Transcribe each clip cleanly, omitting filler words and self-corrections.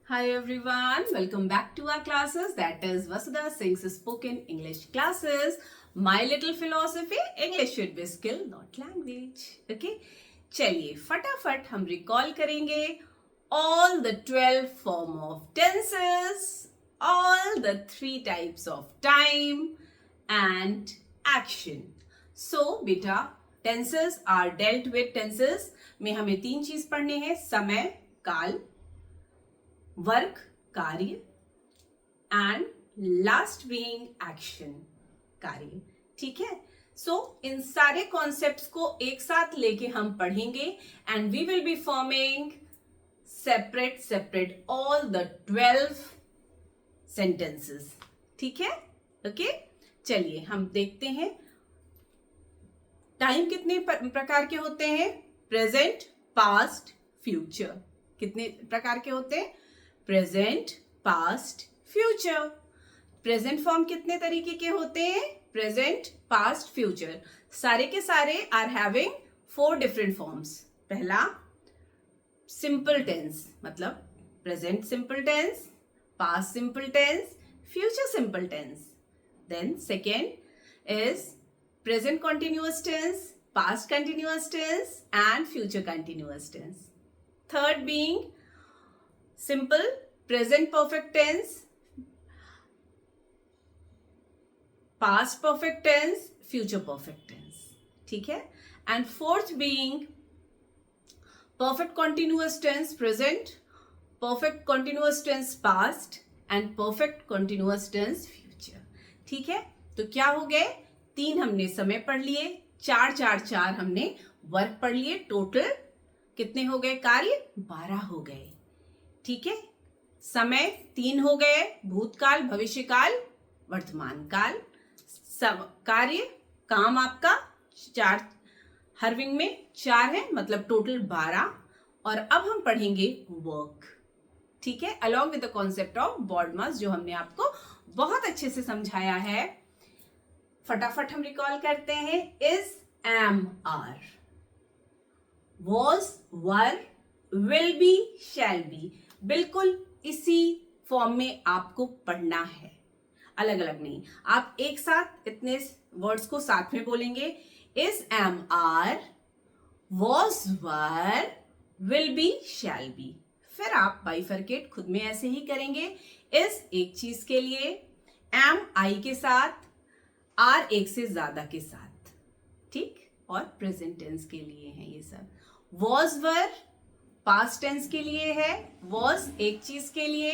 Hi everyone, welcome back to our classes, that is Vasudha Singh's spoken English classes. My little philosophy, English should be skill not language. Okay, चलिए फटाफट हम recall करेंगे all the 12 form of tenses, all the 3 types of time and action. So बेटा tenses are dealt with tenses में हमें 3 चीज पढ़ने हैं, समय, काल, वर्क, कार्य एंड लास्ट बीइंग एक्शन, कार्य. ठीक है. सो इन सारे कॉन्सेप्ट्स को एक साथ लेके हम पढ़ेंगे and we will be forming separate all the 12 sentences. ठीक है. ओके, चलिए हम देखते हैं. टाइम कितने प्रकार के होते हैं? Present, past, future. कितने प्रकार के होते हैं? Present, past, future. Present form कितने तरीके के होते हैं? Present, past, future. सारे के सारे आर हैविंग 4 डिफरेंट फॉर्म्स. पहला सिंपल टेंस, मतलब present simple tense, past simple tense, future simple tense. Then second is present continuous tense, past continuous tense and future continuous tense. Third being simple present perfect tense, past perfect tense, future perfect tense. ठीक है. and fourth being perfect continuous tense present, perfect continuous tense past and perfect continuous tense future. ठीक है. तो क्या हो गए? 3 हमने समय पढ़ लिए, 4 हमने वर्क पढ़ लिए. टोटल कितने हो गए? कार्य 12 हो गए. ठीक है. समय 3 हो गए, भूतकाल, भविष्यकाल, वर्तमान काल. सब कार्य, काम आपका 4, हर विंग में 4 है, मतलब टोटल 12. और अब हम पढ़ेंगे वर्क. ठीक है. Along with the concept of bod mass, जो हमने आपको बहुत अच्छे से समझाया है. फटाफट हम रिकॉल करते हैं. Is, am, are, was, were, will be, shall be. बिल्कुल इसी फॉर्म में आपको पढ़ना है, अलग अलग नहीं. आप एक साथ इतने वर्ड्स को साथ में बोलेंगे. Is, am, are, was, were, will be, shall be. फिर आप बाइफरकेट खुद में ऐसे ही करेंगे. इज एक चीज के लिए, एम आई के साथ, आर एक से ज्यादा के साथ. ठीक. और प्रेजेंट टेंस के लिए है ये सब. वॉज, वर पास्ट टेंस के लिए है, वॉज एक चीज के लिए,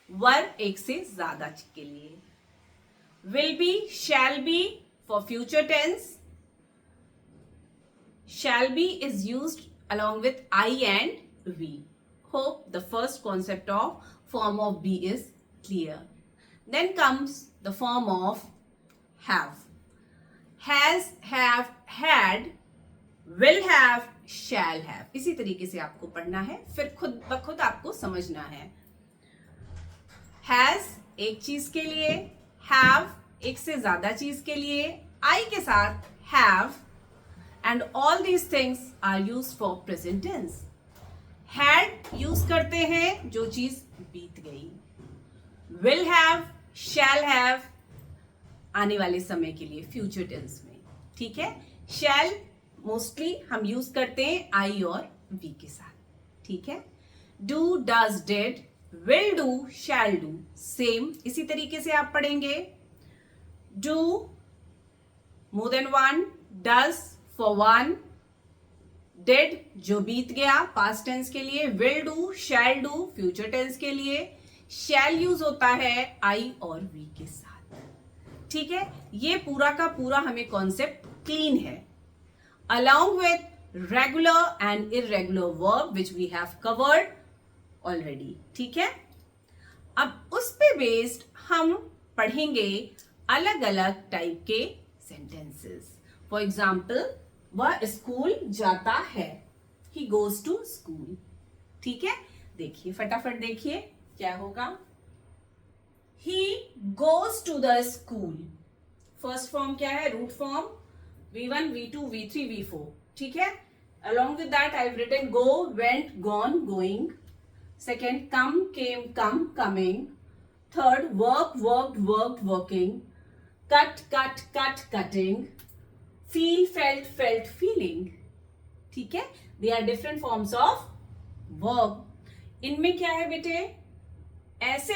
वर एक से ज्यादा के लिए. Will be, shall be for future tense. Shall be is used along with I and we. Hope the first concept of form of be is clear. Then comes the form of have. Has, have, had, will have, shall have. इसी तरीके से आपको पढ़ना है, फिर खुद ब खुद आपको समझना है. has एक चीज के लिए, have एक से ज्यादा चीज के लिए, I के साथ have, and all these things are used for present tense. had use करते हैं जो चीज बीत गई. will have, shall have आने वाले समय के लिए, फ्यूचर टेंस में. ठीक है. shall मोस्टली हम यूज करते हैं आई और वी के साथ. ठीक है. Do, does, did, will do, shall do. Same इसी तरीके से आप पढ़ेंगे. Do more than 1, does for 1, did जो बीत गया पास्ट टेंस के लिए, will do, shall do future tense के लिए. शैल यूज होता है आई और वी के साथ. ठीक है. ये पूरा का पूरा हमें कॉन्सेप्ट क्लीन है, along with regular and irregular verb which we have covered already. ठीक है. अब उस पे बेस्ड हम पढ़ेंगे अलग अलग टाइप के सेंटेंसेस. फॉर एग्जाम्पल, वह स्कूल जाता है, he goes to school. ठीक है. देखिए फटाफट देखिए क्या होगा. he goes to the school. First form क्या है? Root form V1, V2, V3, V4. ठीक है. Along with that, I've written go, went, gone, going. Second, come, came, come, coming. Third, work, worked, worked, working. Cut, cut, cut, cutting. Feel, felt, felt, feeling. ठीक है, they are different forms of verb. इनमें क्या है बेटे, ऐसे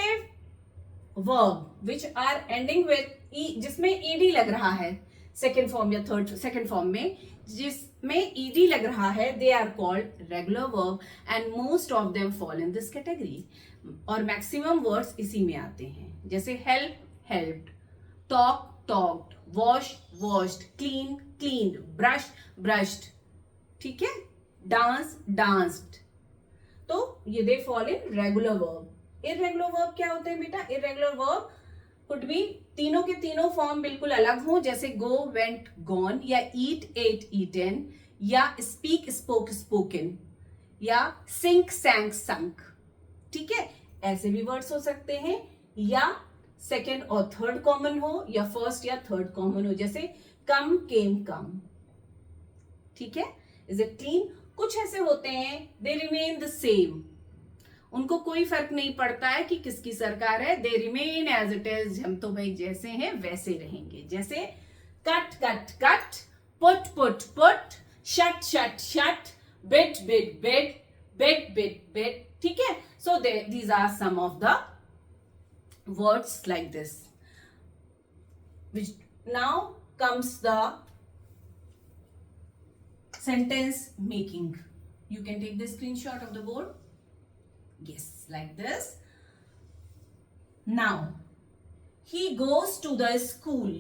verb which are ending with E, जिसमें ED लग रहा है सेकेंड फॉर्म या थर्ड सेकेंड फॉर्म में, जिसमें ईडी लग रहा है, they are called regular verb and most of them fall in this category. और मैक्सिमम वर्ड्स इसी में आते हैं, जैसे help, helped, talk, talked, wash, washed, clean, cleaned, brush, brushed. ठीक है, डांस, डांस्ड. तो ये they fall in regular verb. Irregular verb क्या होते हैं बेटा? इरेगुलर वर्ब कुड बी, तीनों के तीनों फॉर्म बिल्कुल अलग हो, जैसे गो, वेंट, गॉन, या ईट, एट, ईटन, या स्पीक, स्पोक, स्पोकन, या सिंक, सैंक, संक. ठीक है, ऐसे भी वर्ड्स हो सकते हैं, या सेकेंड और थर्ड कॉमन हो, या फर्स्ट या थर्ड कॉमन हो, जैसे कम, केम, कम. ठीक है, इज इट क्लीन? कुछ ऐसे होते हैं दे रिमेन द सेम, उनको कोई फर्क नहीं पड़ता है कि किसकी सरकार है, they remain as it is, हम तो भाई जैसे हैं वैसे रहेंगे. जैसे cut, cut, cut, put, put, put, shut, shut, shut, bit, bit, bit, bit, bit, bit. ठीक है, so these are some of the words like this. Which now comes the sentence making. You can take the screenshot of the board. Yes, like this. Now, he goes to the school.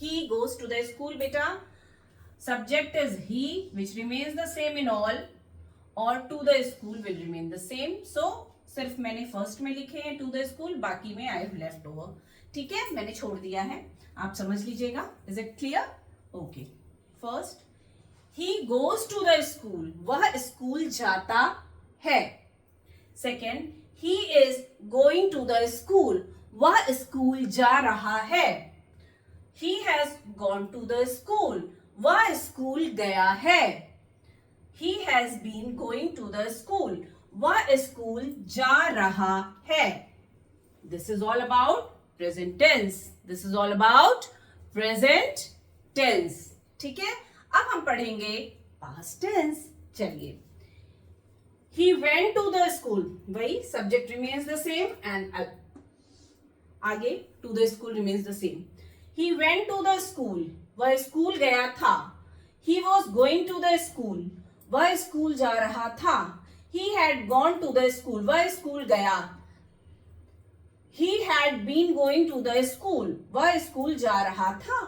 He goes to the school, beta. Subject is he, which remains the same in all, or to the school will remain the same. So, सिर्फ मैंने first में लिखे हैं to the school, बाकी में I have left over. ठीक है, मैंने छोड़ दिया है, आप समझ लीजिएगा. Is it clear? Okay. First, he goes to the school, वह स्कूल जाता है. Second, he is going to the school, वह स्कूल जा रहा है. He has gone to the school, वह स्कूल गया है. He has been going to the school, वह स्कूल जा रहा है. This is all about present tense. This is all about present tense. ठीक है, अब हम पढ़ेंगे पास्ट टेंस. चलिए, he went to the school, वही subject remains the same and आगे to the school remains the same. He went to the school, वह school गया था. He was going to the school, वह स्कूल जा रहा था. He had gone to the school, वह स्कूल गया. He had been going to the school, वह स्कूल जा रहा था.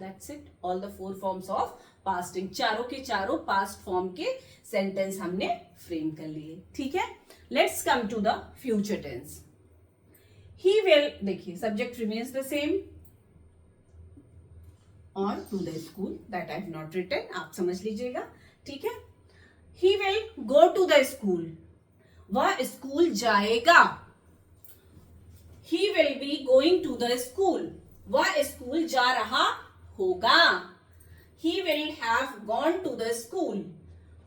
That's it. All the four forms of past tense. चारों के चारों past form के sentence हमने frame कर लिए. ठीक है? Let's come to the future tense. He will, देखिए subject remains the same or to the school, that I have not written. आप समझ लीजिएगा. ठीक है? He will go to the school. वह स्कूल जाएगा. He will be going to the school. वह school जा रहा होगा. He will have gone to the school.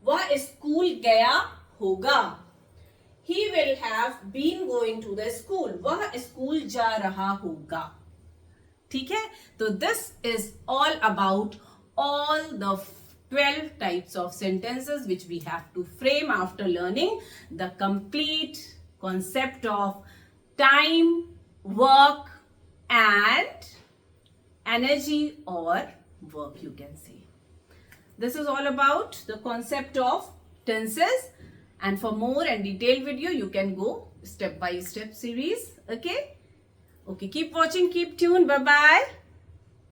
वह स्कूल गया होगा. He will have been going to the school. वह स्कूल जा रहा होगा. ठीक है, तो this is all about all the 12 types of sentences which we have to frame after learning the complete concept of time, work and energy or work, you can say. This is all about the concept of tenses, and for more and detailed video you can go step by step series. Okay, keep watching, keep tuned. Bye bye.